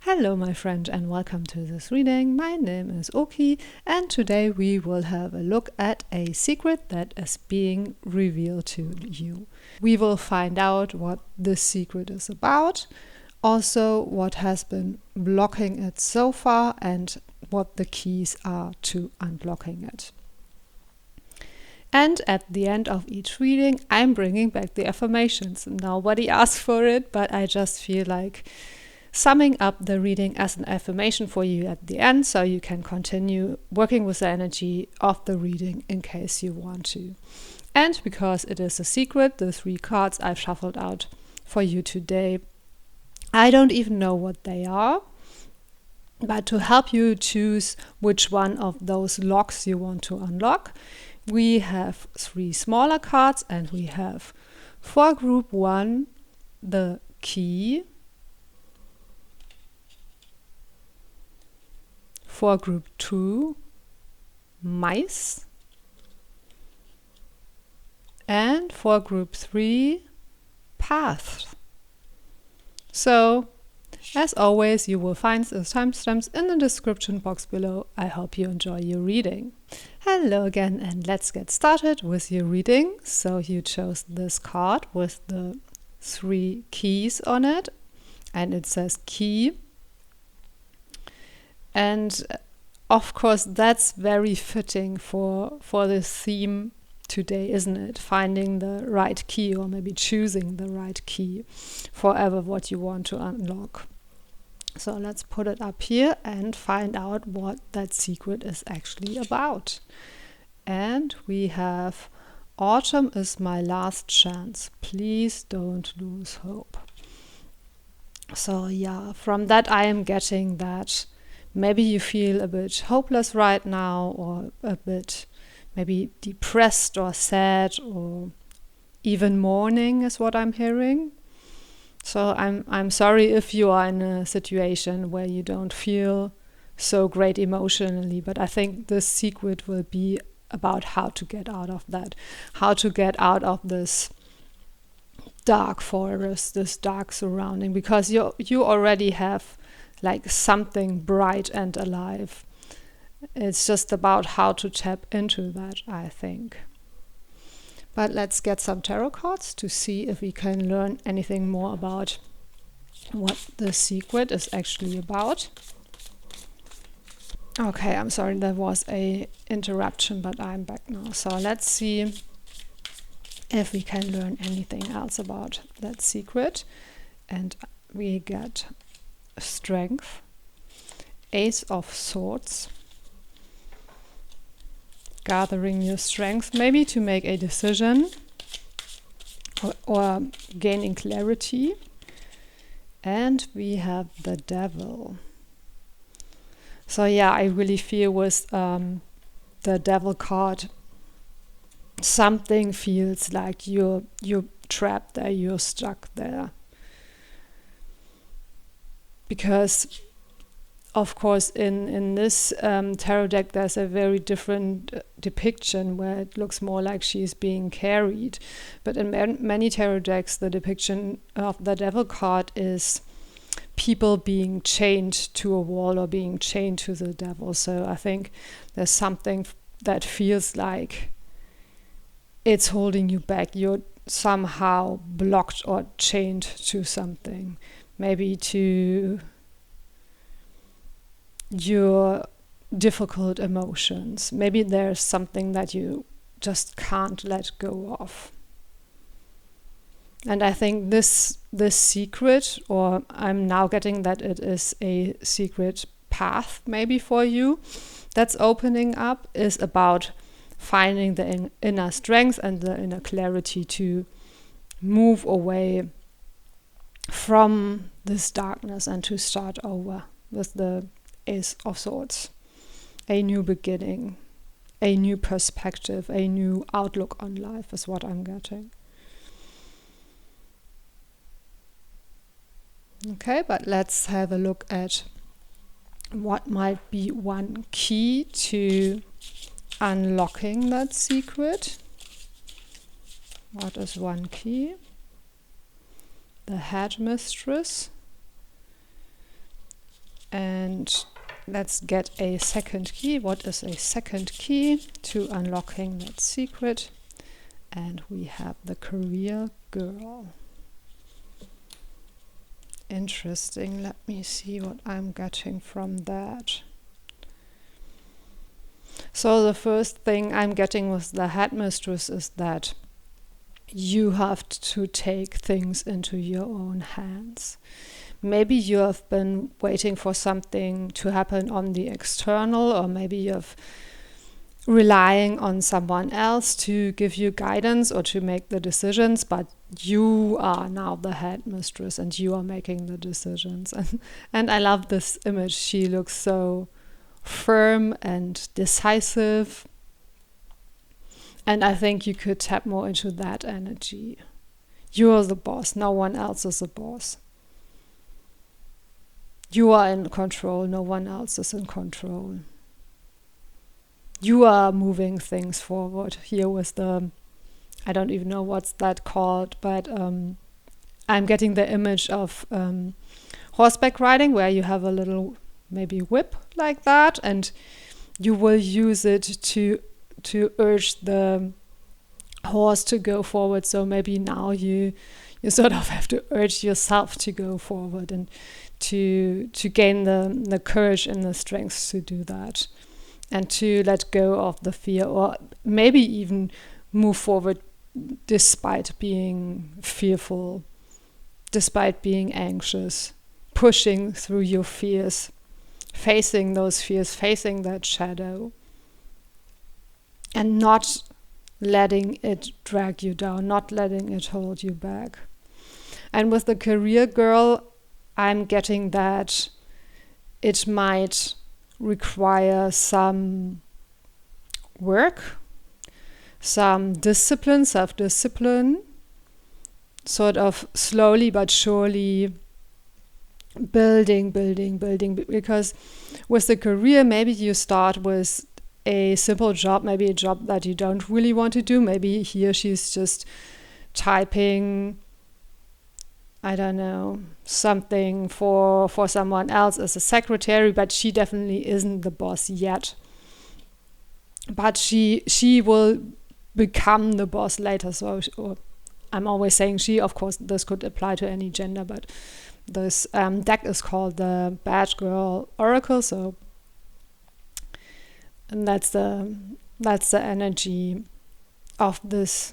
Hello my friend and welcome to this reading. My name is Oki and today we will have a look at a secret that is being revealed to you. We will find out what this secret is about, also what has been blocking it so far and what the keys are to unblocking it. And at the end of each reading I'm bringing back the affirmations. Nobody asked for it, but I just feel like summing up the reading as an affirmation for you at the end so you can continue working with the energy of the reading in case you want to. And because it is a secret, the 3 cards I've shuffled out for you today, I don't even know what they are, but to help you choose which one of those locks you want to unlock, we have 3 smaller cards and we have for group 1 the key, for group 2, mice, and for group 3, path. So, as always, you will find the timestamps in the description box below. I hope you enjoy your reading. Hello again, and let's get started with your reading. So you chose this card with the 3 keys on it, and it says key. And of course, that's very fitting for this theme today, isn't it? Finding the right key, or maybe choosing the right key for what you want to unlock. So let's put it up here and find out what that secret is actually about. And we have autumn is my last chance. Please don't lose hope. So yeah, from that I am getting that maybe you feel a bit hopeless right now, or a bit maybe depressed or sad, or even mourning is what I'm hearing. So I'm sorry if you are in a situation where you don't feel so great emotionally, but I think this secret will be about how to get out of that, how to get out of this dark forest, this dark surrounding, because you already have like something bright and alive. It's just about how to tap into that, I think. But let's get some tarot cards to see if we can learn anything more about what the secret is actually about. Okay, I'm sorry, there was a interruption, but I'm back now. So let's see if we can learn anything else about that secret. And we get strength, Ace of Swords, gathering your strength, maybe to make a decision or gaining clarity. And we have the Devil. So yeah, I really feel with the Devil card, something feels like you're trapped there, you're stuck there. Because of course in this tarot deck there's a very different depiction where it looks more like she's being carried. But in many tarot decks the depiction of the Devil card is people being chained to a wall or being chained to the devil. So I think there's something that feels like it's holding you back. You're somehow blocked or chained to something. Maybe to your difficult emotions. Maybe there's something that you just can't let go of. And I think this secret, or I'm now getting that it is a secret path maybe for you, that's opening up, is about finding the inner strength and the inner clarity to move away from this darkness and to start over with the Ace of Swords. A new beginning, a new perspective, a new outlook on life is what I'm getting. Okay, but let's have a look at what might be one key to unlocking that secret. What is one key? The Headmistress. And let's get a second key. What is a second key to unlocking that secret? And we have the career girl. Interesting. Let me see what I'm getting from that. So the first thing I'm getting with the headmistress is that you have to take things into your own hands. Maybe you have been waiting for something to happen on the external, or maybe you've relying on someone else to give you guidance or to make the decisions, but you are now the headmistress and you are making the decisions. And I love this image. She looks so firm and decisive. And I think you could tap more into that energy. You are the boss. No one else is the boss. You are in control. No one else is in control. You are moving things forward. Here with the, I don't even know what's that called, but I'm getting the image of horseback riding, where you have a little maybe whip like that, and you will use it to urge the horse to go forward. So maybe now you sort of have to urge yourself to go forward and to gain the courage and the strength to do that, and to let go of the fear, or maybe even move forward despite being fearful, despite being anxious, pushing through your fears, facing those fears, facing that shadow, and not letting it drag you down, not letting it hold you back. And with the career girl, I'm getting that it might require some work, some discipline, self-discipline, sort of slowly but surely building, because with the career, maybe you start with a simple job, maybe a job that you don't really want to do. Maybe he or she's just typing, I don't know, something for someone else as a secretary, but she definitely isn't the boss yet. But she will become the boss later. So I'm always saying she, of course, this could apply to any gender, but this deck is called the Bad Girl Oracle. So, and that's the energy of this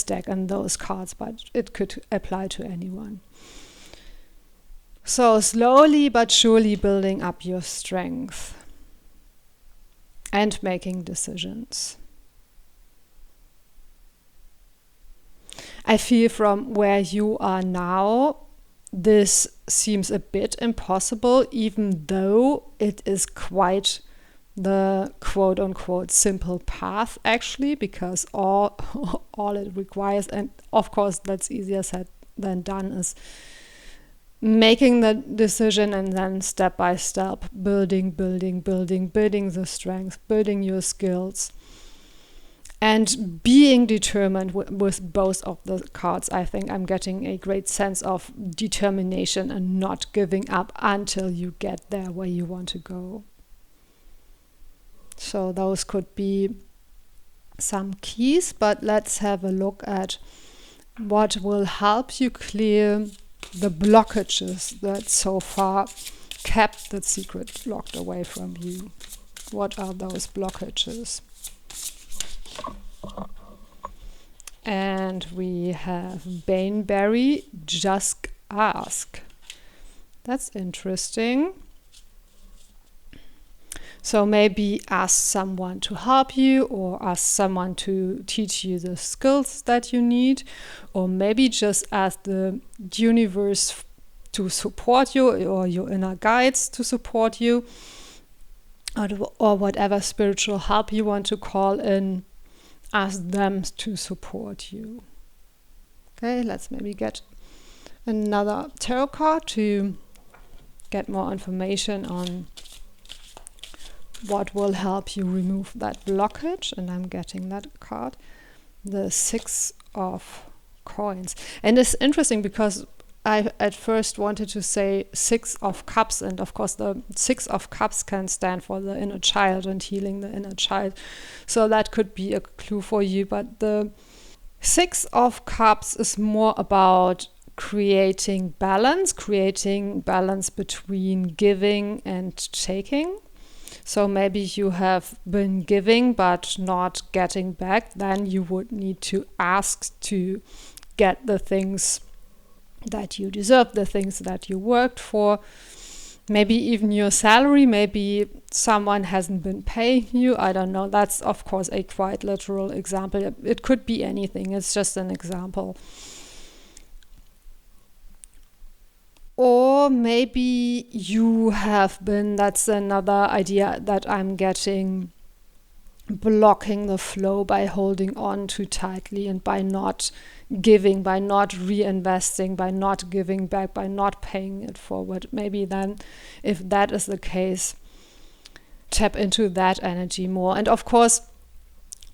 deck and those cards, but it could apply to anyone. So slowly but surely building up your strength and making decisions. I feel from where you are now, this seems a bit impossible, even though it is quite the quote-unquote simple path, actually, because all it requires, and of course that's easier said than done, is making the decision and then step by step building the strength, building your skills, and being determined with both of the cards. I think I'm getting a great sense of determination and not giving up until you get there where you want to go. So those could be some keys, but let's have a look at what will help you clear the blockages that so far kept the secret locked away from you. What are those blockages? And we have Baneberry, just ask. That's interesting. So maybe ask someone to help you, or ask someone to teach you the skills that you need, or maybe just ask the universe to support you, or your inner guides to support you, or whatever spiritual help you want to call in, ask them to support you. Okay, let's maybe get another tarot card to get more information on what will help you remove that blockage. And I'm getting that card, the 6 of Coins. And it's interesting because I at first wanted to say 6 of Cups, and of course the 6 of Cups can stand for the inner child and healing the inner child. So that could be a clue for you. But the 6 of Cups is more about creating balance between giving and taking. So maybe you have been giving but not getting back. Then you would need to ask to get the things that you deserve, the things that you worked for. Maybe even your salary, maybe someone hasn't been paying you. I don't know. That's, of course, a quite literal example. It could be anything. It's just an example. Or maybe you have been, that's another idea that I'm getting, blocking the flow by holding on too tightly and by not giving, by not reinvesting, by not giving back, by not paying it forward. Maybe then, if that is the case, tap into that energy more. And of course,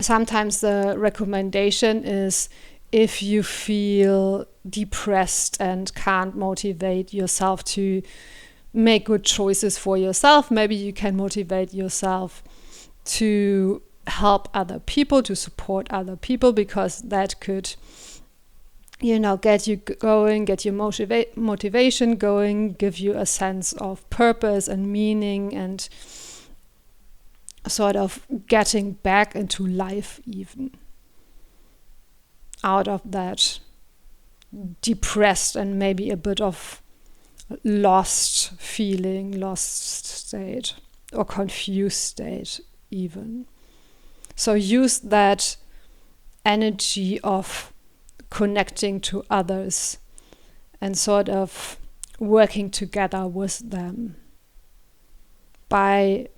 sometimes the recommendation is, if you feel depressed and can't motivate yourself to make good choices for yourself, maybe you can motivate yourself to help other people, to support other people, because that could, get you going, get your motivation going, give you a sense of purpose and meaning, and sort of getting back into life even, out of that depressed and maybe a bit of lost feeling, lost state, or confused state even. So use that energy of connecting to others and sort of working together with them by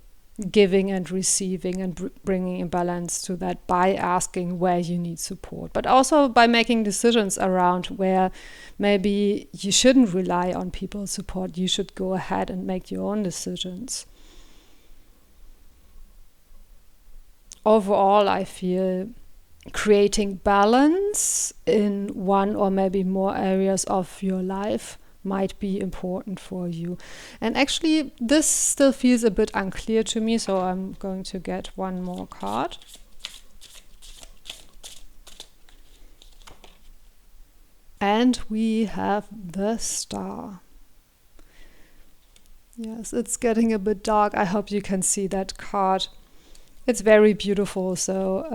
giving and receiving and bringing a balance to that, by asking where you need support, but also by making decisions around where maybe you shouldn't rely on people's support. You should go ahead and make your own decisions. Overall, I feel creating balance in one or maybe more areas of your life might be important for you. And actually, this still feels a bit unclear to me, so I'm going to get one more card. And we have the Star. Yes, it's getting a bit dark. I hope you can see that card. It's very beautiful. So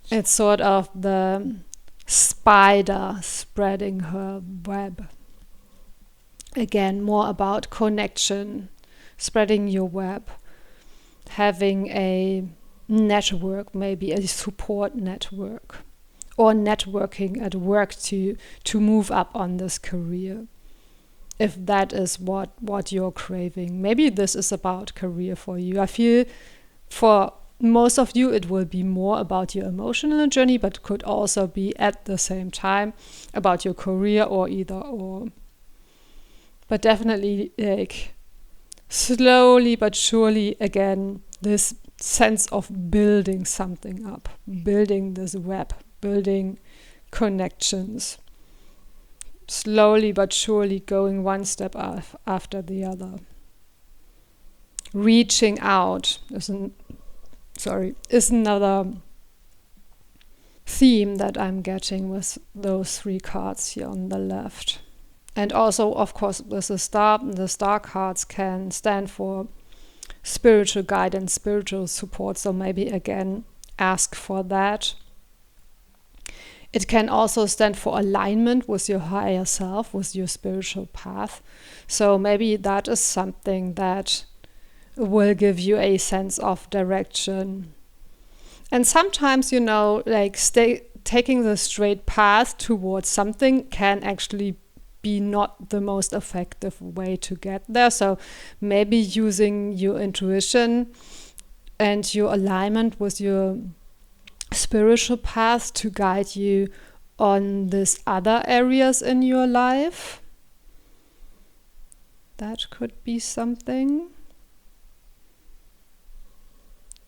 it's sort of the spider spreading her web. Again, more about connection, spreading your web, having a network, maybe a support network, or networking at work to move up on this career, if that is what you're craving. Maybe this is about career for you. I feel for most of you it will be more about your emotional journey, but could also be at the same time about your career, or either or. But definitely, like, slowly but surely, again, this sense of building something up, building this web, building connections, slowly but surely going one step after the other. Reaching out is another theme that I'm getting with those 3 cards here on the left. And also, of course, with the star cards can stand for spiritual guidance, spiritual support. So maybe again, ask for that. It can also stand for alignment with your higher self, with your spiritual path. So maybe that is something that will give you a sense of direction. And sometimes, taking the straight path towards something can actually be not the most effective way to get there. So maybe using your intuition and your alignment with your spiritual path to guide you on these other areas in your life. That could be something.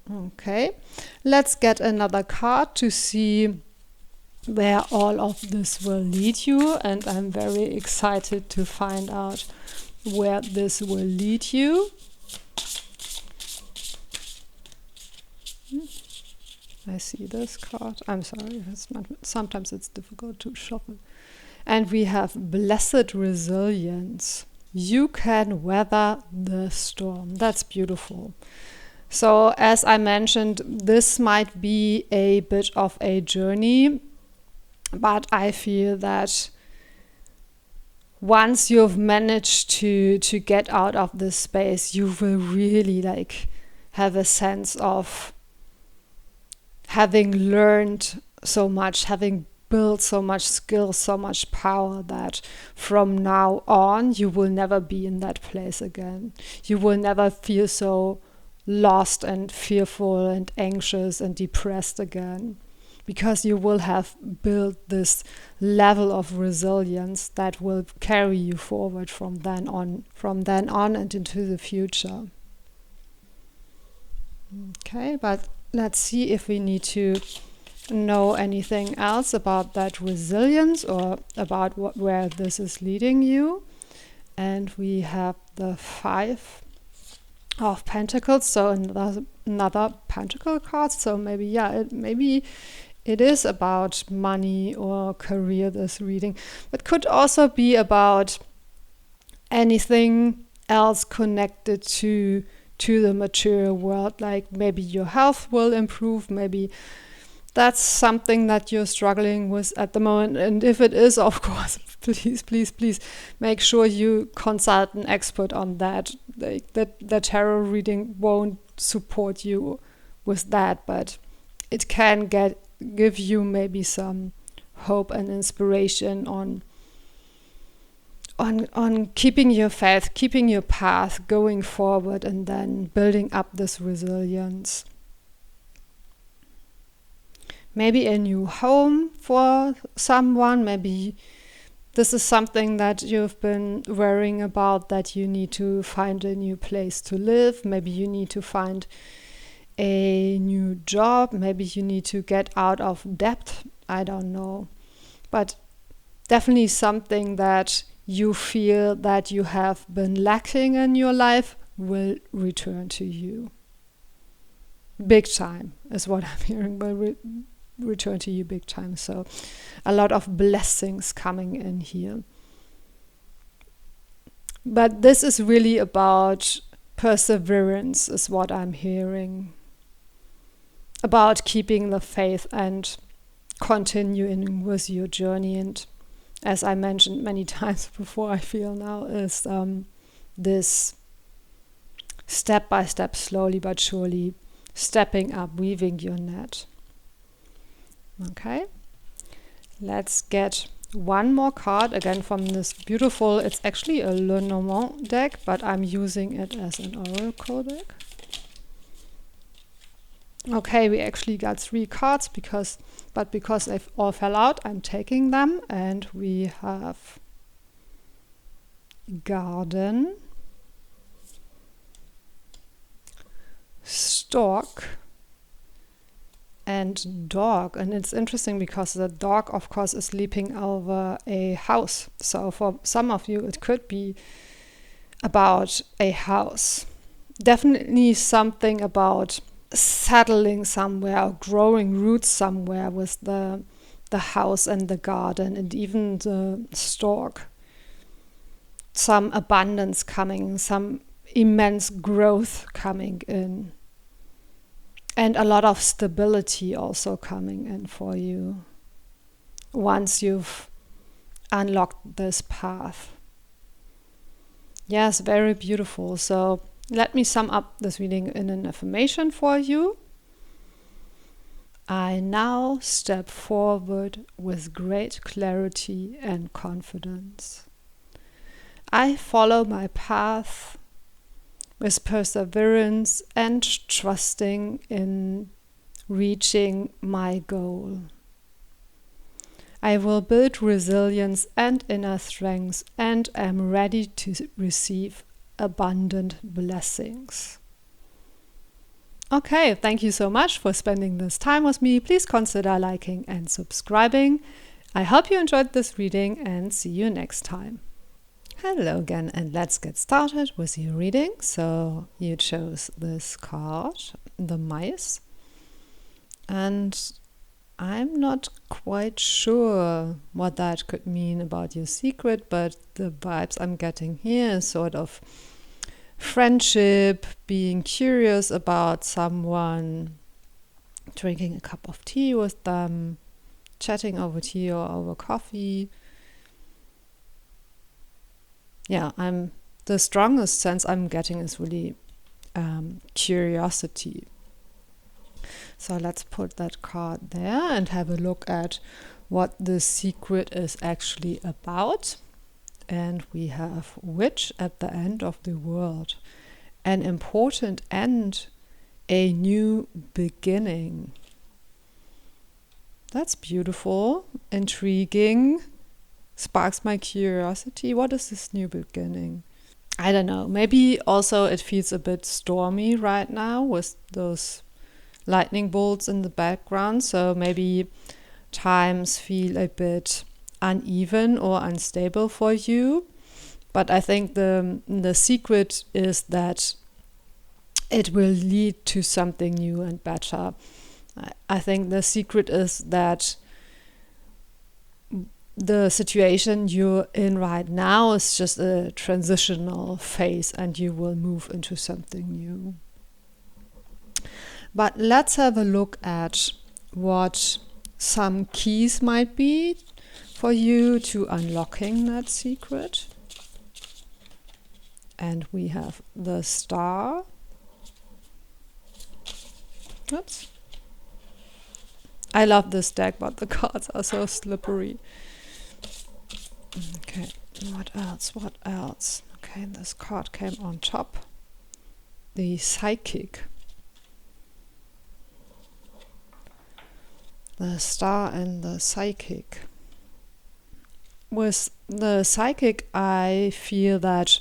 Okay, let's get another card to see where all of this will lead you, and I'm very excited to find out where this will lead you. I see this card. I'm sorry, sometimes it's difficult to shuffle. And we have blessed resilience. You can weather the storm. That's beautiful. So as I mentioned, this might be a bit of a journey, but I feel that once you've managed to get out of this space, you will really have a sense of having learned so much, having built so much skill, so much power, that from now on you will never be in that place again. You will never feel so lost and fearful and anxious and depressed again, because you will have built this level of resilience that will carry you forward from then on and into the future. Okay, but let's see if we need to know anything else about that resilience or about where this is leading you. And we have the 5 of Pentacles, so another Pentacle card. So maybe it is about money or career, this reading, but could also be about anything else connected to the material world, like maybe your health will improve, maybe that's something that you're struggling with at the moment. And if it is, of course, please make sure you consult an expert on that. The tarot reading won't support you with that, but it can give you maybe some hope and inspiration on keeping your faith, keeping your path, going forward, and then building up this resilience. Maybe a new home for someone. Maybe this is something that you've been worrying about, that you need to find a new place to live. Maybe you need to find a new job. Maybe you need to get out of debt. I don't know. But definitely something that you feel that you have been lacking in your life will return to you. Big time is what I'm hearing, but return to you big time. So a lot of blessings coming in here. But this is really about perseverance, is what I'm hearing. About keeping the faith and continuing with your journey. And as I mentioned many times before, I feel now is this step by step, slowly but surely, stepping up, weaving your net. Okay, let's get one more card again from this beautiful, it's actually a Lenormand deck, but I'm using it as an oracle deck. Okay, we actually got 3 cards because they all fell out, I'm taking them. And we have Garden, Stork, and Dog. And it's interesting because the dog, of course, is leaping over a house. So for some of you, it could be about a house. Definitely something about settling somewhere or growing roots somewhere with the house and the garden and even the stork. Some abundance coming, some immense growth coming in. And a lot of stability also coming in for you once you've unlocked this path. Yes, very beautiful. So let me sum up this reading in an affirmation for you. I now step forward with great clarity and confidence. I follow my path with perseverance and trusting in reaching my goal. I will build resilience and inner strength and am ready to receive abundant blessings. Okay, thank you so much for spending this time with me. Please consider liking and subscribing. I hope you enjoyed this reading and see you next time. Hello again, and let's get started with your reading. So you chose this card, the mice, and I'm not quite sure what that could mean about your secret, but the vibes I'm getting here is sort of friendship, being curious about someone, drinking a cup of tea with them, chatting over tea or over coffee. Yeah, the strongest sense I'm getting is really curiosity. So let's put that card there and have a look at what the secret is actually about. And we have witch at the end of the world. An important end, a new beginning. That's beautiful, intriguing, sparks my curiosity. What is this new beginning? I don't know. Maybe also it feels a bit stormy right now with those lightning bolts in the background. So maybe times feel a bit uneven or unstable for you, but I think the secret is that it will lead to something new and better. I think the secret is that the situation you're in right now is just a transitional phase and you will move into something new. But let's have a look at what some keys might be for you to unlocking that secret. And we have the star. Oops. I love this deck, but the cards are so slippery. Okay, what else? Okay, this card came on top. The psychic. The star and the psychic. With the psychic, I feel that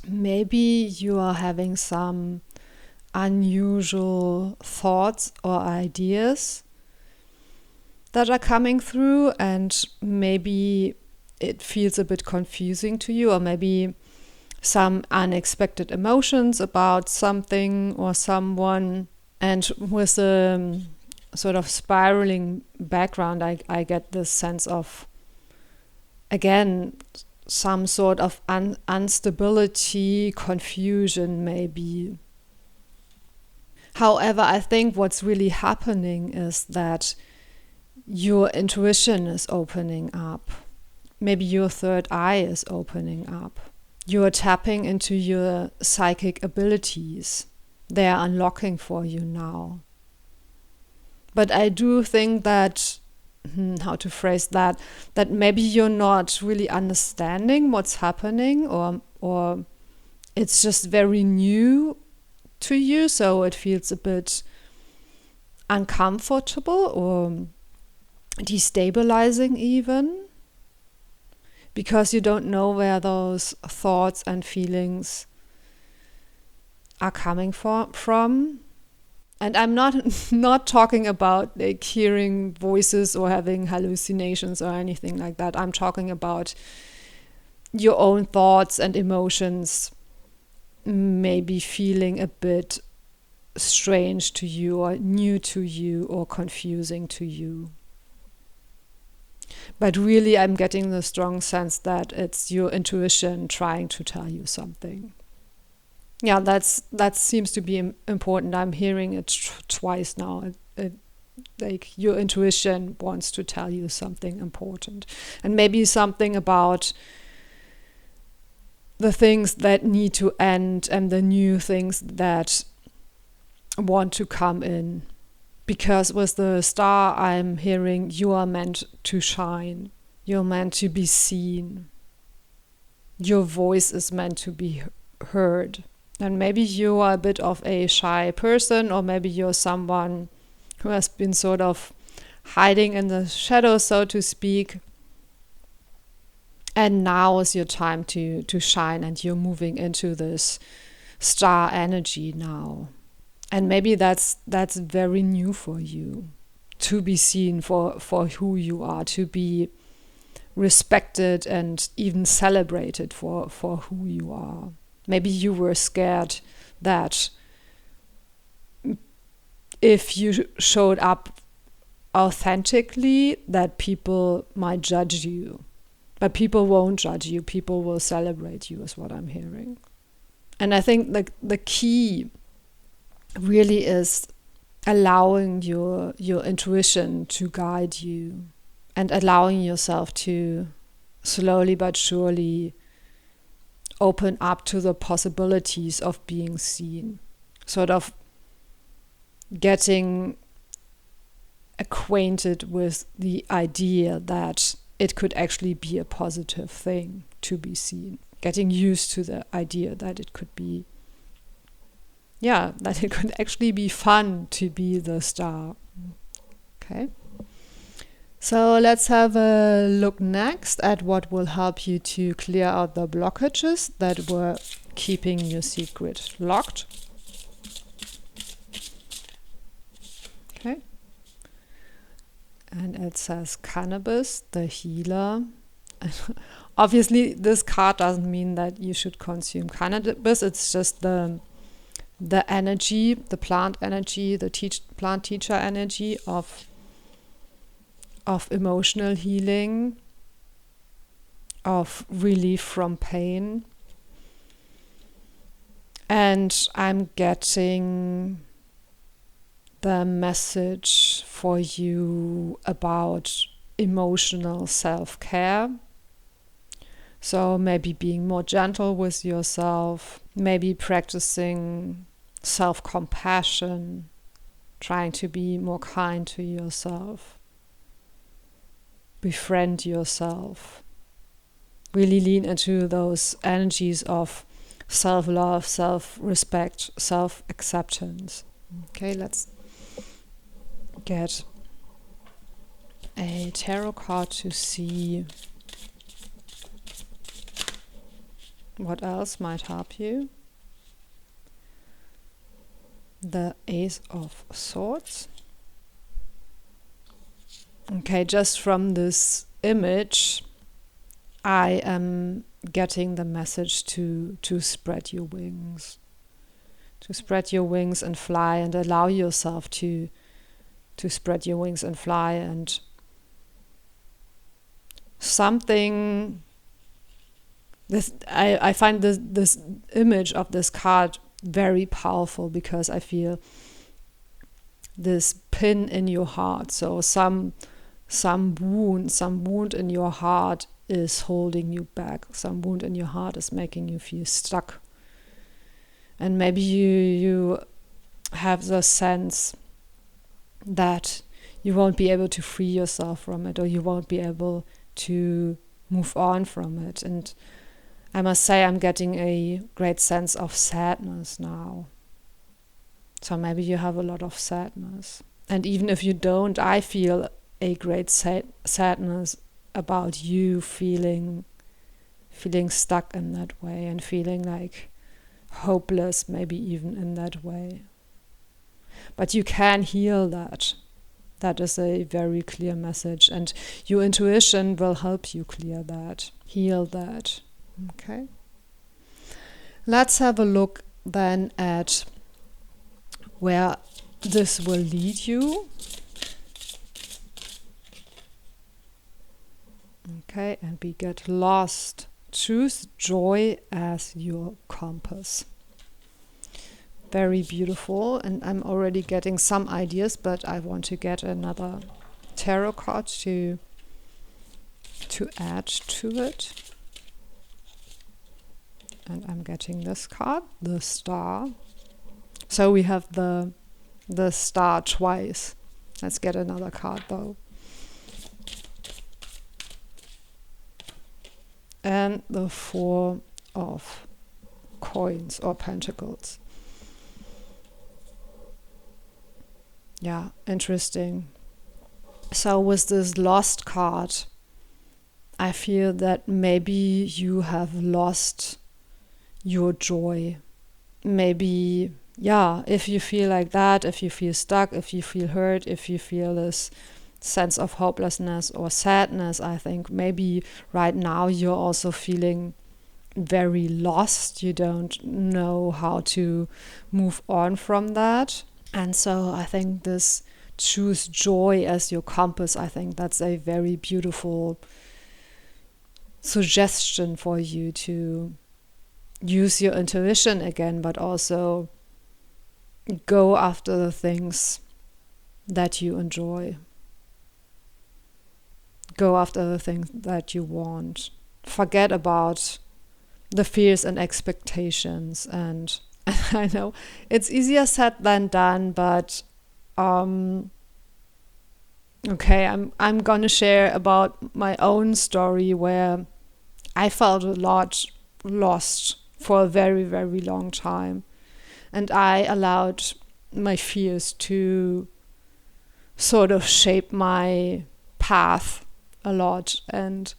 maybe you are having some unusual thoughts or ideas that are coming through, and maybe it feels a bit confusing to you, or maybe some unexpected emotions about something or someone. And with the sort of spiraling background, I get this sense of, again, some sort of instability, confusion maybe. However, I think what's really happening is that your intuition is opening up. Maybe your third eye is opening up. You're tapping into your psychic abilities. They are unlocking for you now. But I do think that how to phrase that maybe you're not really understanding what's happening, or it's just very new to you, so it feels a bit uncomfortable or destabilizing even, because you don't know where those thoughts and feelings are coming from. And I'm not talking about like hearing voices or having hallucinations or anything like that. I'm talking about your own thoughts and emotions maybe feeling a bit strange to you or new to you or confusing to you. But really, I'm getting the strong sense that it's your intuition trying to tell you something. Yeah, that seems to be important. I'm hearing it twice now. Like your intuition wants to tell you something important, and maybe something about the things that need to end and the new things that want to come in. Because with the star, I'm hearing you are meant to shine. You're meant to be seen. Your voice is meant to be heard. And maybe you are a bit of a shy person, or maybe you're someone who has been sort of hiding in the shadows, so to speak. And now is your time to shine, and you're moving into this star energy now. And maybe that's very new for you, to be seen for who you are, to be respected and even celebrated for who you are. Maybe you were scared that if you showed up authentically, that people might judge you. But people won't judge you. People will celebrate you, is what I'm hearing. And I think the key really is allowing your intuition to guide you, and allowing yourself to slowly but surely open up to the possibilities of being seen. Sort of getting acquainted with the idea that it could actually be a positive thing to be seen. Getting used to the idea that it could be, that it could actually be fun to be the star. Okay. So let's have a look next at what will help you to clear out the blockages that were keeping your secret locked. Okay. And it says Cannabis, the healer. Obviously, this card doesn't mean that you should consume cannabis. It's just the energy, the plant energy, the plant teacher energy of emotional healing, of relief from pain. And I'm getting the message for you about emotional self-care. So maybe being more gentle with yourself, maybe practicing self-compassion, trying to be more kind to yourself. Befriend yourself. Really lean into those energies of self-love, self-respect, self-acceptance. Okay, let's get a tarot card to see what else might help you. The Ace of Swords. Okay, just from this image, I am getting the message to spread your wings. To spread your wings and fly, and allow yourself to spread your wings and fly. And something, I find this image of this card very powerful, because I feel this pin in your heart. So some wound in your heart is holding you back. Some wound in your heart is making you feel stuck. And maybe you have the sense that you won't be able to free yourself from it, or you won't be able to move on from it. And I must say, I'm getting a great sense of sadness now. So maybe you have a lot of sadness. And even if you don't, I feel a great sadness about you feeling stuck in that way, and feeling like hopeless, maybe even in that way. But you can heal that. That is a very clear message, and your intuition will help you clear that, heal that. Okay. Let's have a look then at where this will lead you. Okay, and we get lost. Choose joy as your compass. Very beautiful, and I'm already getting some ideas, but I want to get another tarot card to add to it. And I'm getting this card, the Star. So we have the Star twice. Let's get another card though. And the Four of Coins or Pentacles. Yeah, interesting. So with this Lost card, I feel that maybe you have lost your joy. Maybe if you feel like that, if you feel stuck, if you feel hurt, if you feel this sense of hopelessness or sadness, I think maybe right now you're also feeling very lost. You don't know how to move on from that. And so I think this choose joy as your compass, I think that's a very beautiful suggestion for you to use your intuition again, but also go after the things that you enjoy. Go after the things that you want. Forget about the fears and expectations. And I know it's easier said than done, but okay, I'm gonna share about my own story where I felt a lot lost for a very, very long time. And I allowed my fears to sort of shape my path a lot. And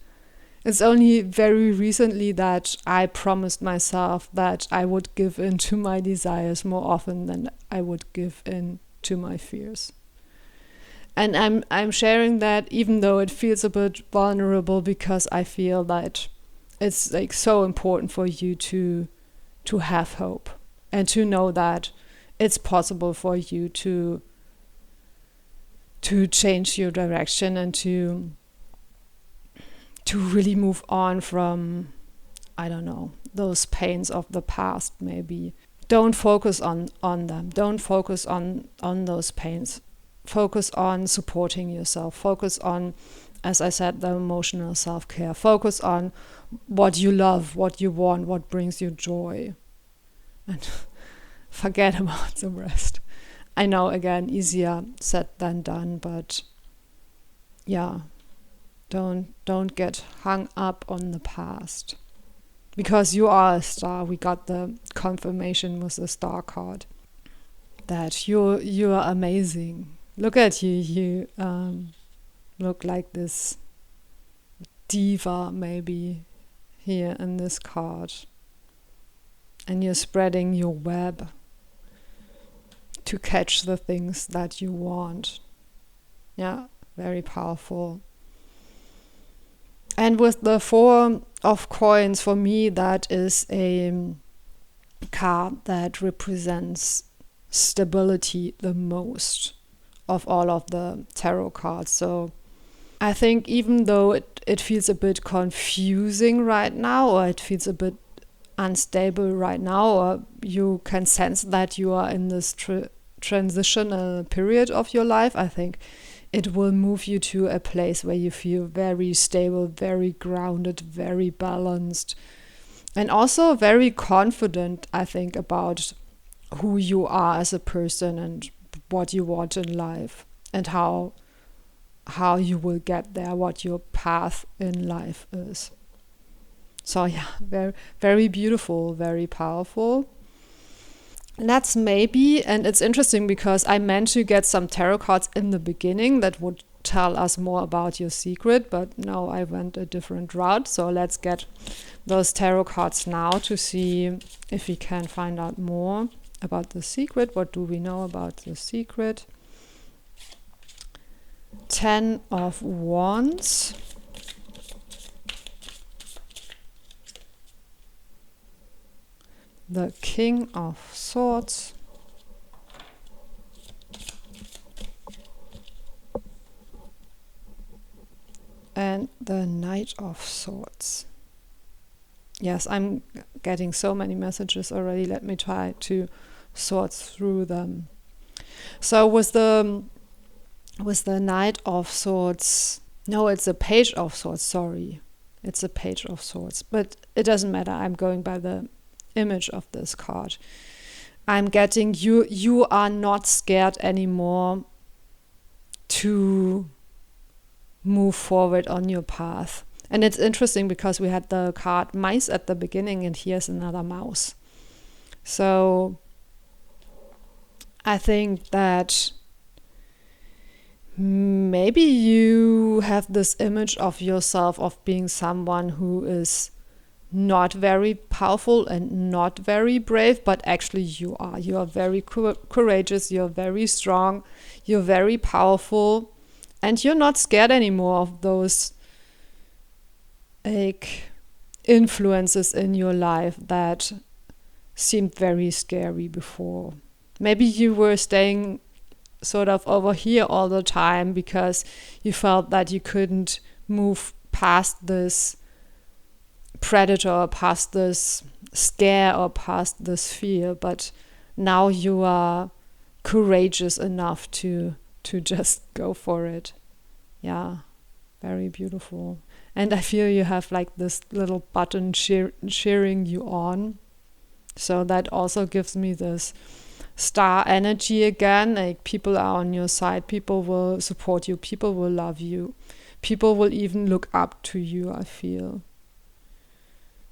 it's only very recently that I promised myself that I would give in to my desires more often than I would give in to my fears. And I'm sharing that even though it feels a bit vulnerable, because I feel that it's like so important for you to have hope and to know that it's possible for you to change your direction and to really move on from, I don't know, those pains of the past maybe. Don't focus on them. Don't focus on those pains. Focus on supporting yourself. Focus on, as I said, the emotional self-care. Focus on what you love, what you want, what brings you joy. And forget about the rest. I know, again, easier said than done, but yeah, don't get hung up on the past. Because you are a star. We got the confirmation with the star card that you are amazing. Look at you. You look like this diva maybe here in this card. And you're spreading your web to catch the things that you want. Yeah, very powerful. And with the 4 of coins, for me, that is a card that represents stability the most of all of the tarot cards. So I think even though it feels a bit confusing right now, or it feels a bit unstable right now, or you can sense that you are in this transitional period of your life, I think it will move you to a place where you feel very stable, very grounded, very balanced, and also very confident, I think, about who you are as a person and what you want in life and how you will get there, what your path in life is. So yeah, very, very beautiful, very powerful. And that's maybe, and it's interesting because I meant to get some tarot cards in the beginning that would tell us more about your secret, but no, I went a different route. So let's get those tarot cards now to see if we can find out more about the secret. What do we know about the secret? 10 of Wands. The King of Swords. And the Knight of Swords. Yes, I'm getting so many messages already. Let me try to sort through them. So with the Knight of Swords, no, it's a Page of Swords, sorry. It's a Page of Swords, but it doesn't matter. I'm going by the image of this card. I'm getting you are not scared anymore to move forward on your path. And it's interesting because we had the card mice at the beginning, and here's another mouse. So I think that maybe you have this image of yourself of being someone who is not very powerful and not very brave, but actually you are. You are very courageous, you're very strong, you're very powerful, and you're not scared anymore of those like influences in your life that seemed very scary before. Maybe you were staying sort of over here all the time because you felt that you couldn't move past this predator, or past this scare, or past this fear, but now you are courageous enough to just go for it. Yeah, very beautiful. And I feel you have like this little button cheering you on. So that also gives me this star energy again. Like people are on your side. People will support you. People will love you. People will even look up to you, I feel.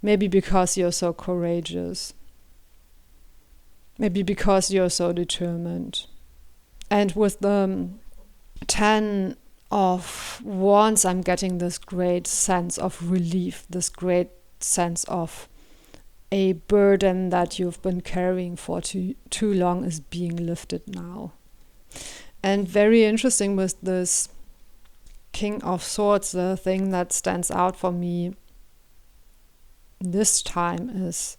Maybe because you're so courageous. Maybe because you're so determined. And with the 10 of Wands, I'm getting this great sense of relief, this great sense of a burden that you've been carrying for too long is being lifted now. And very interesting with this King of Swords, the thing that stands out for me this time is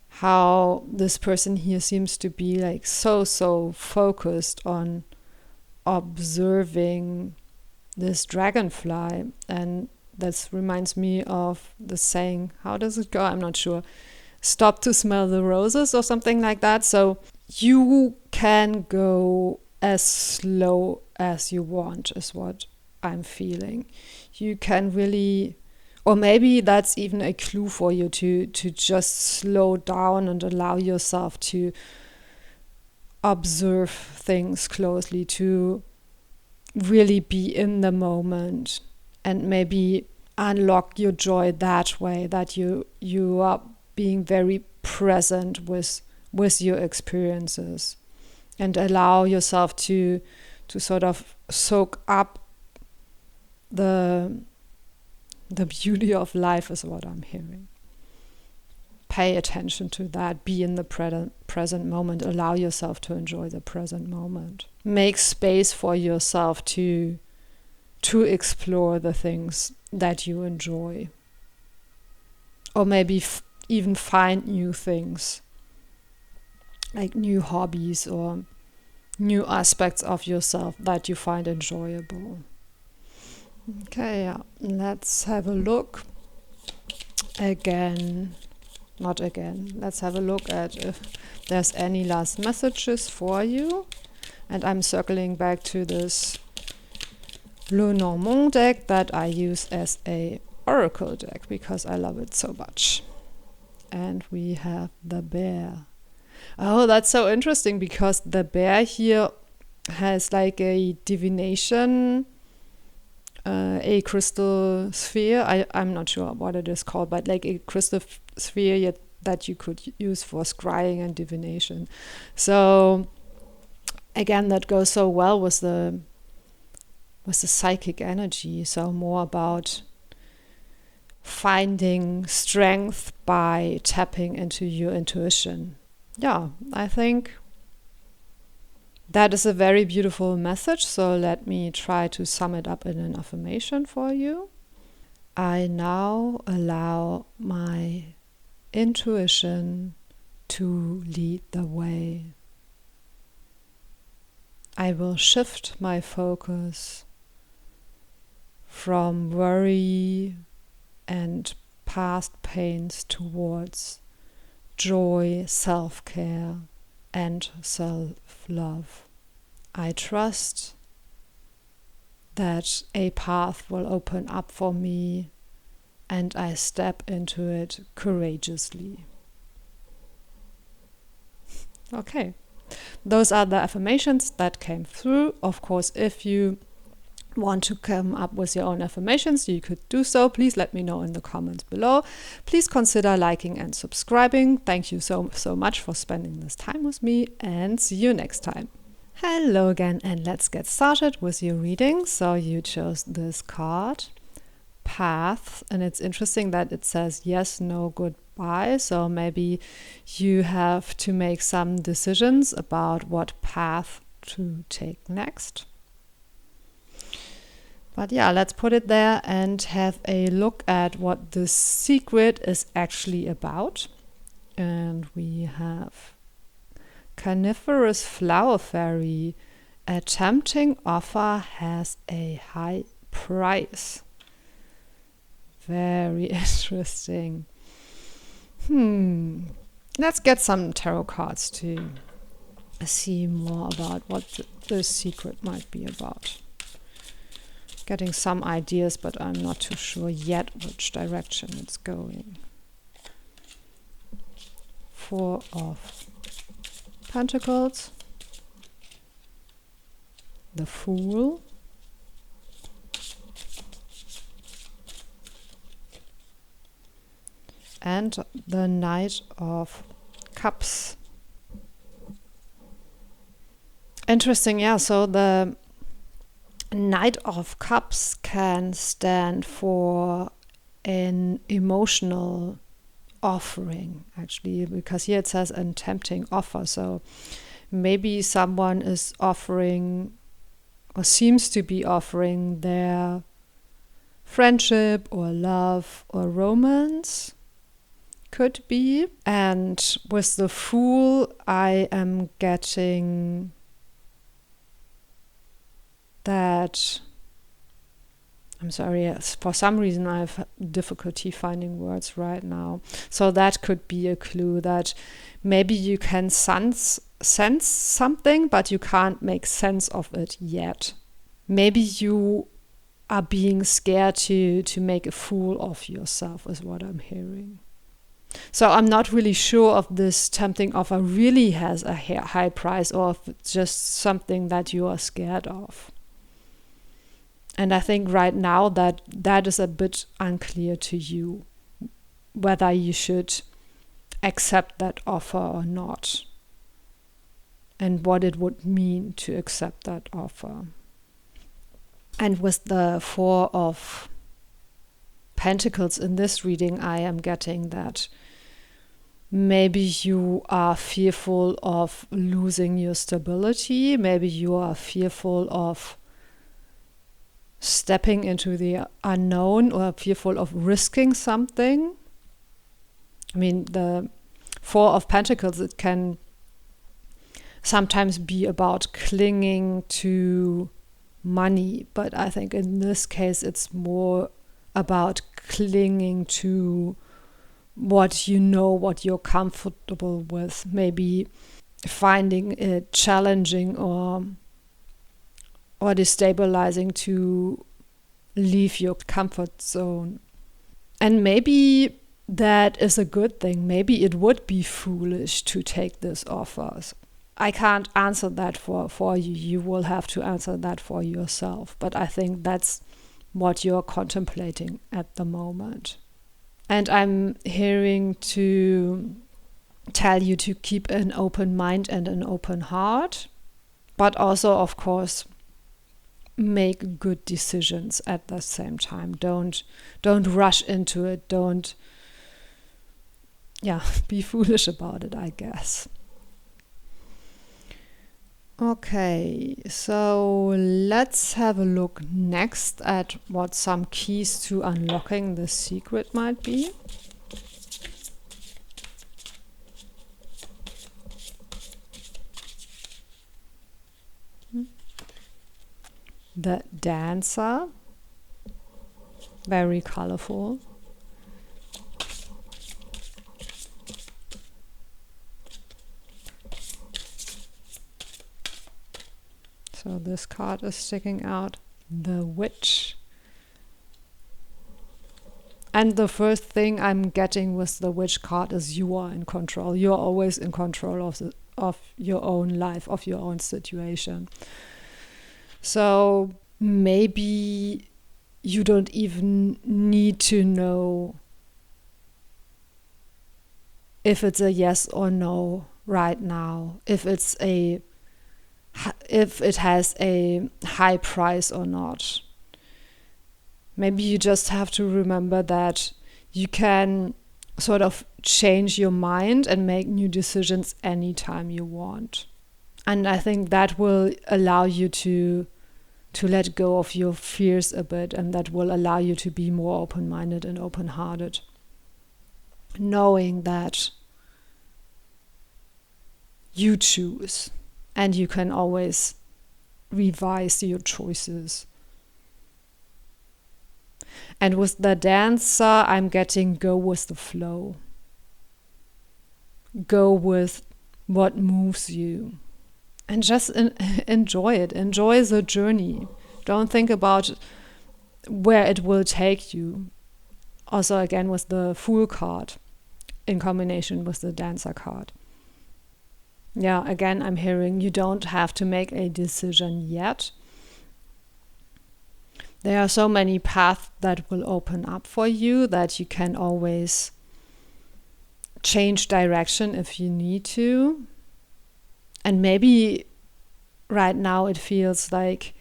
how this person here seems to be like so focused on observing this dragonfly. And this reminds me of the saying, how does it go? I'm not sure. Stop to smell the roses or something like that. So you can go as slow as you want is what I'm feeling. You can really, or maybe that's even a clue for you to just slow down and allow yourself to observe things closely, to really be in the moment and maybe unlock your joy that way, that you are being very present with your experiences and allow yourself to sort of soak up the beauty of life is what I'm hearing. Pay attention to that. Be in the present moment. Allow yourself to enjoy the present moment. Make space for yourself to explore the things that you enjoy. Or maybe even find new things, like new hobbies or new aspects of yourself that you find enjoyable. Okay, let's have a look again. Not again. Let's have a look at if there's any last messages for you. And I'm circling back to this Lenormand deck that I use as a oracle deck because I love it so much. And we have the bear. Oh, that's so interesting because the bear here has like a divination, a crystal sphere. I'm not sure what it is called, but like a crystal sphere that you could use for scrying and divination. So again, that goes so well with the psychic energy. So more about finding strength by tapping into your intuition. Yeah, I think that is a very beautiful message. So let me try to sum it up in an affirmation for you. I now allow my intuition to lead the way. I will shift my focus from worry and past pains towards joy, self-care, and self-love. I trust that a path will open up for me and I step into it courageously. Okay, those are the affirmations that came through. Of course, if you want to come up with your own affirmations, you could do so. Please let me know in the comments below. Please consider liking and subscribing. Thank you so much for spending this time with me and see you next time. Hello again, and let's get started with your reading. So you chose this card, paths, and it's interesting that it says yes, no, goodbye. So maybe you have to make some decisions about what path to take next. But yeah, let's put it there and have a look at what the secret is actually about. And we have Carnivorous Flower Fairy. A tempting offer has a high price. Very interesting. Let's get some tarot cards to see more about what the secret might be about. Getting some ideas, but I'm not too sure yet which direction it's going. Four of Pentacles. The Fool. And the Knight of Cups. Interesting, yeah, so the Knight of Cups can stand for an emotional offering, actually, because here it says a tempting offer. So maybe someone is offering or seems to be offering their friendship or love or romance. Could be. And with the Fool, I am getting that, I'm sorry, yes, for some reason I have difficulty finding words right now. So that could be a clue that maybe you can sense something, but you can't make sense of it yet. Maybe you are being scared to make a fool of yourself, is what I'm hearing. So I'm not really sure if this tempting offer really has a high price or if it's just something that you are scared of. And I think right now that is a bit unclear to you, whether you should accept that offer or not, and what it would mean to accept that offer. And with the Four of Pentacles in this reading, I am getting that maybe you are fearful of losing your stability. Maybe you are fearful of stepping into the unknown or fearful of risking something. I mean, the Four of Pentacles, it can sometimes be about clinging to money, but I think in this case it's more about clinging to what you know, what you're comfortable with, maybe finding it challenging or destabilizing to leave your comfort zone. And maybe that is a good thing. Maybe it would be foolish to take this offer. I can't answer that for you. You will have to answer that for yourself. But I think that's what you're contemplating at the moment. And I'm hearing to tell you to keep an open mind and an open heart, but also, of course, make good decisions at the same time. Don't rush into it. Don't be foolish about it, I guess. Okay, so let's have a look next at what some keys to unlocking the secret might be. The Dancer, very colorful. So this card is sticking out. The Witch. And the first thing I'm getting with the Witch card is you are in control. You're always in control of your own life, of your own situation. So maybe you don't even need to know if it's a yes or no right now, if it has a high price or not. maybe you just have to remember that you can sort of change your mind and make new decisions anytime you want. And I think that will allow you to let go of your fears a bit, and that will allow you to be more open-minded and open-hearted, knowing that you choose and you can always revise your choices. And with the dancer, I'm getting go with the flow. Go with what moves you. And just enjoy it. Enjoy the journey. Don't think about where it will take you. Also, again, with the Fool card in combination with the Dancer card. Yeah, again, I'm hearing you don't have to make a decision yet. There are so many paths that will open up for you that you can always change direction if you need to. And maybe right now it feels like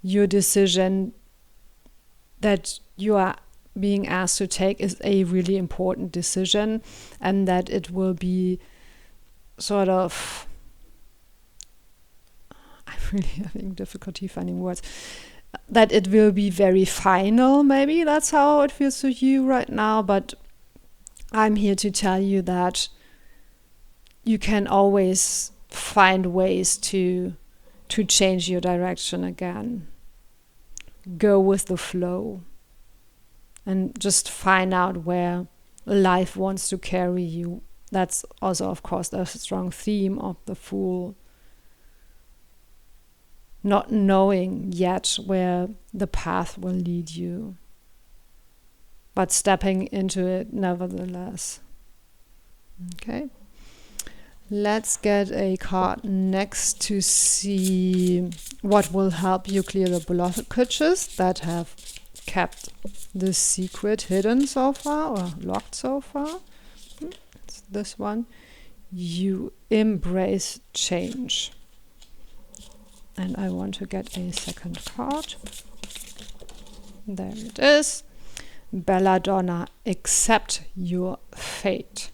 your decision that you are being asked to take is a really important decision, and that it will be sort of, I'm really having difficulty finding words, that it will be very final. Maybe that's how it feels to you right now, but I'm here to tell you that you can always find ways to change your direction again. Go with the flow and just find out where life wants to carry you. That's also, of course, a strong theme of the Fool. Not knowing yet where the path will lead you, but stepping into it nevertheless. Okay. Let's get a card next to see what will help you clear the blockages that have kept the secret hidden so far or locked so far. It's this one. You embrace change. And I want to get a second card. There it is. Belladonna, accept your fate.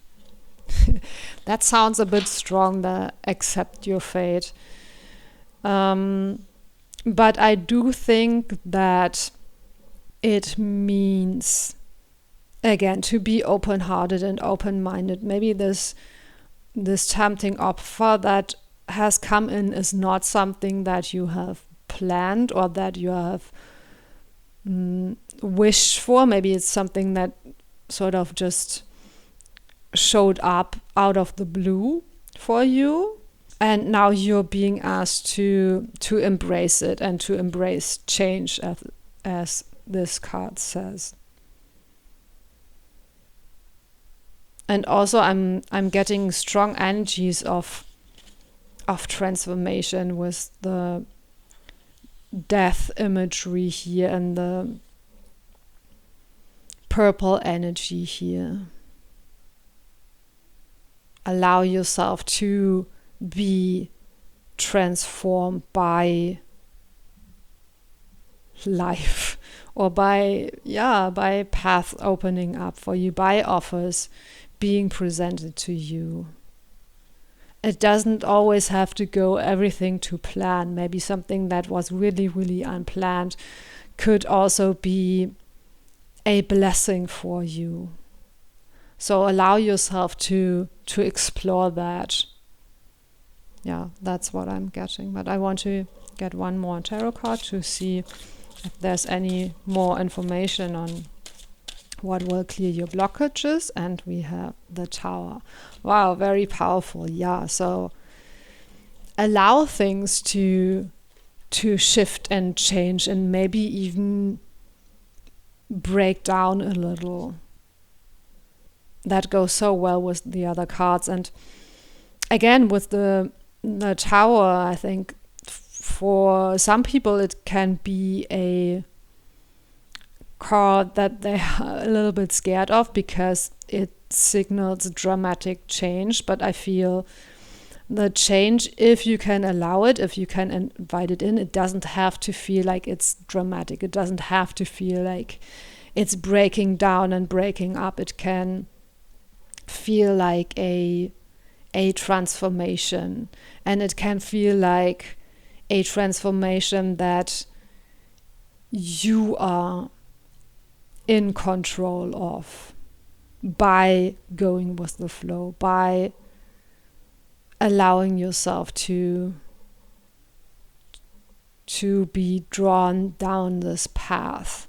That sounds a bit strong, the accept your fate. But I do think that it means, again, to be open-hearted and open-minded. Maybe this tempting offer that has come in is not something that you have planned or that you have wished for. Maybe it's something that sort of just showed up out of the blue for you, and now you're being asked to embrace it and to embrace change, as this card says. And also I'm getting strong energies of transformation with the death imagery here and the purple energy here. Allow yourself to be transformed by life, or by paths opening up for you, by offers being presented to you. It doesn't always have to go everything to plan. Maybe something that was really, really unplanned could also be a blessing for you. So allow yourself to explore that. Yeah, that's what I'm getting. But I want to get one more tarot card to see if there's any more information on what will clear your blockages. And we have the Tower. Wow, very powerful. Yeah, so allow things to shift and change and maybe even break down a little. That goes so well with the other cards. And again, with the Tower, I think for some people it can be a card that they are a little bit scared of because it signals dramatic change. But I feel the change, if you can allow it, if you can invite it in, it doesn't have to feel like it's dramatic. It doesn't have to feel like it's breaking down and breaking up. It can feel like a transformation, and it can feel like a transformation that you are in control of by going with the flow, by allowing yourself to be drawn down this path,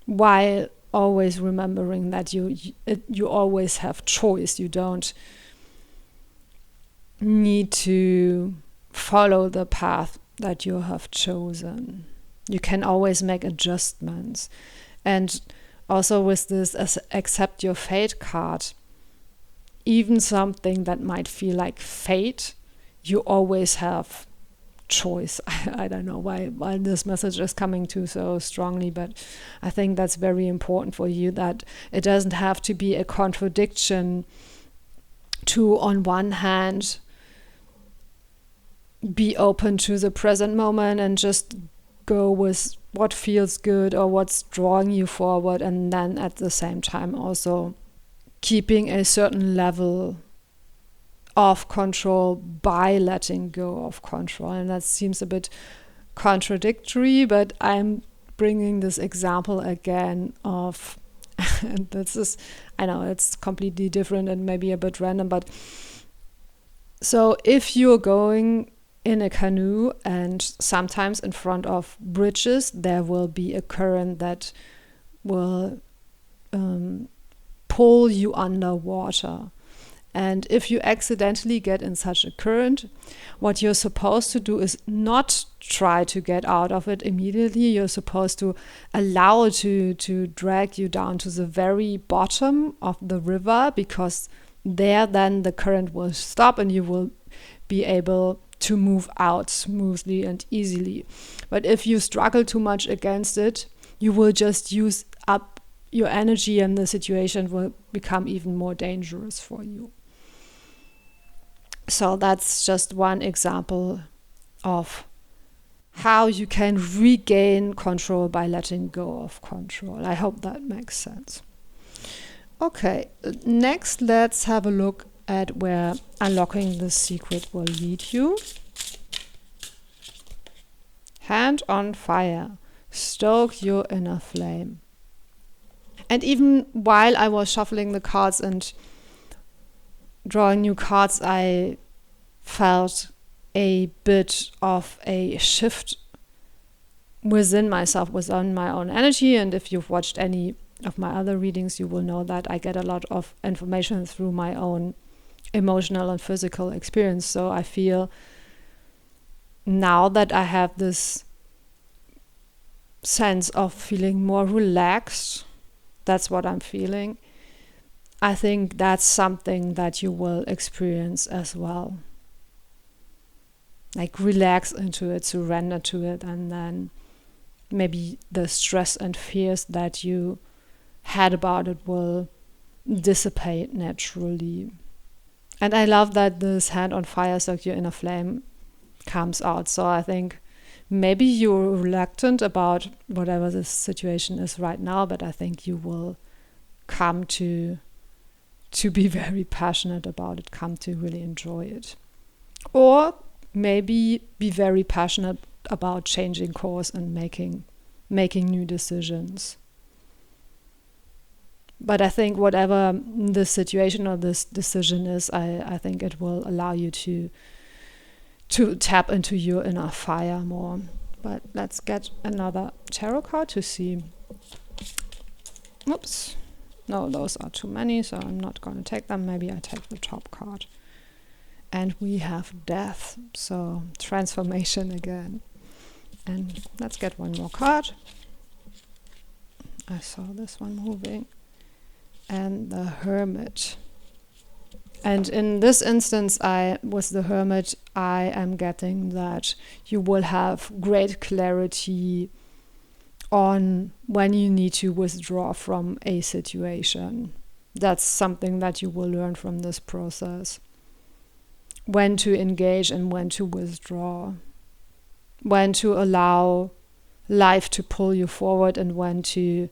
while always remembering that you always have choice. You don't need to follow the path that you have chosen. You can always make adjustments. And also with this accept your fate card, even something that might feel like fate, you always have choice. I don't know why this message is coming to so strongly, but I think that's very important for you, that it doesn't have to be a contradiction to, on one hand, be open to the present moment and just go with what feels good or what's drawing you forward, and then at the same time also keeping a certain level of control by letting go of control. And that seems a bit contradictory, but I'm bringing this example again of, and this is, I know it's completely different and maybe a bit random, but so if you're going in a canoe and sometimes in front of bridges there will be a current that will pull you underwater. And if you accidentally get in such a current, what you're supposed to do is not try to get out of it immediately. You're supposed to allow it to drag you down to the very bottom of the river, because there then the current will stop and you will be able to move out smoothly and easily. But if you struggle too much against it, you will just use up your energy and the situation will become even more dangerous for you. So that's just one example of how you can regain control by letting go of control. I hope that makes sense. Okay, next let's have a look at where unlocking the secret will lead you. Hand on fire. Stoke your inner flame. And even while I was shuffling the cards and drawing new cards, I felt a bit of a shift within myself, within my own energy. And if you've watched any of my other readings, you will know that I get a lot of information through my own emotional and physical experience. So I feel now that I have this sense of feeling more relaxed, that's what I'm feeling. I think that's something that you will experience as well. Like relax into it, surrender to it, and then maybe the stress and fears that you had about it will dissipate naturally. And I love that this hand on fire, stoke your inner flame comes out. So I think maybe you're reluctant about whatever the situation is right now, but I think you will come to be very passionate about it, come to really enjoy it. Or maybe be very passionate about changing course and making new decisions. But I think whatever the situation or this decision is, I think it will allow you to tap into your inner fire more. But let's get another tarot card to see. Oops. No, those are too many, so I'm not going to take them. Maybe I take the top card. And we have death, so transformation again. And let's get one more card. I saw this one moving. And the Hermit. And in this instance, with the Hermit, I am getting that you will have great clarity on when you need to withdraw from a situation. That's something that you will learn from this process. When to engage and when to withdraw. When to allow life to pull you forward and when to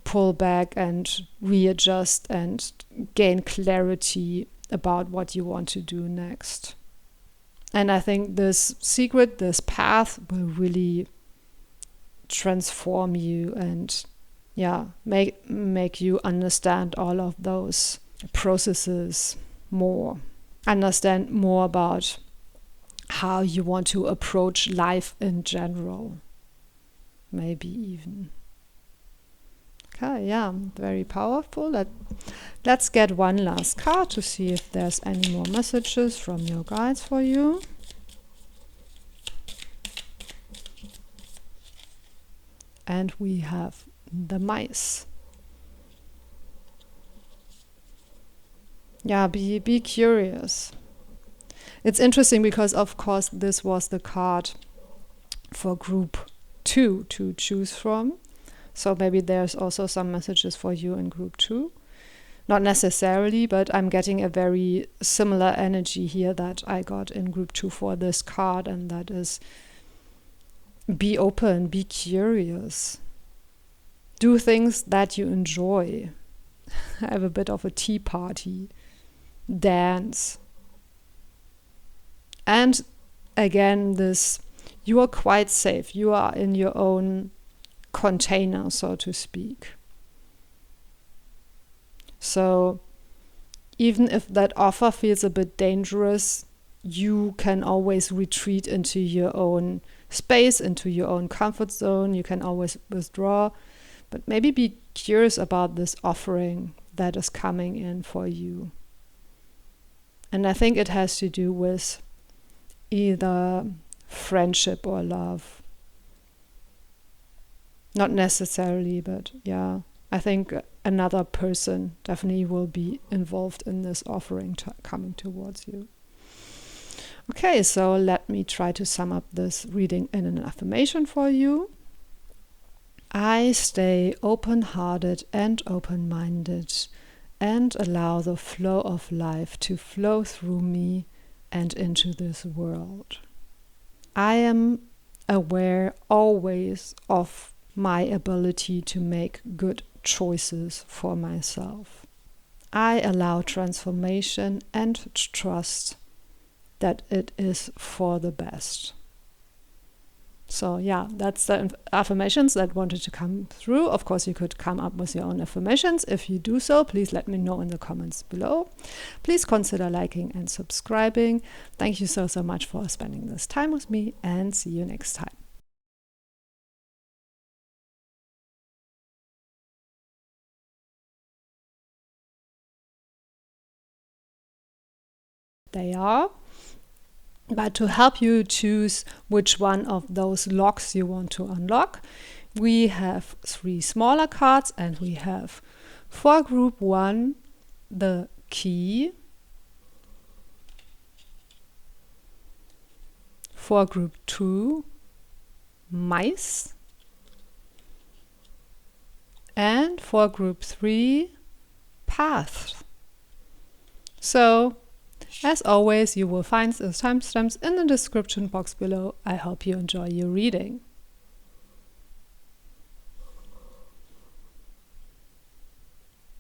pull back and readjust and gain clarity about what you want to do next. And I think this secret, this path will really transform you and make you understand all of those processes more. Understand more about how you want to approach life in general. Maybe even. Okay, yeah, very powerful. Let's get one last card to see if there's any more messages from your guides for you. And we have the mice. Yeah, be curious. It's interesting because, of course, this was the card for group 2 to choose from. So maybe there's also some messages for you in group 2. Not necessarily, but I'm getting a very similar energy here that I got in group 2 for this card, and that is be open, be curious. Do things that you enjoy. Have a bit of a tea party. Dance. And again, you are quite safe. You are in your own container, so to speak. So even if that offer feels a bit dangerous, you can always retreat into your own space, into your own comfort zone. You can always withdraw, but maybe be curious about this offering that is coming in for you. And I think it has to do with either friendship or love. Not necessarily, but yeah, I think another person definitely will be involved in this offering coming towards you. Okay, so let me try to sum up this reading in an affirmation for you. I stay open-hearted and open-minded and allow the flow of life to flow through me and into this world. I am aware always of my ability to make good choices for myself. I allow transformation and trust that it is for the best. So yeah, that's the affirmations that wanted to come through. Of course, you could come up with your own affirmations. If you do so, please let me know in the comments below. Please consider liking and subscribing. Thank you so much for spending this time with me, and see you next time. They are. But to help you choose which one of those locks you want to unlock, we have 3 smaller cards, and we have for group 1 the key, for group 2 mice, and for group 3 path. So as always, you will find the timestamps in the description box below. I hope you enjoy your reading.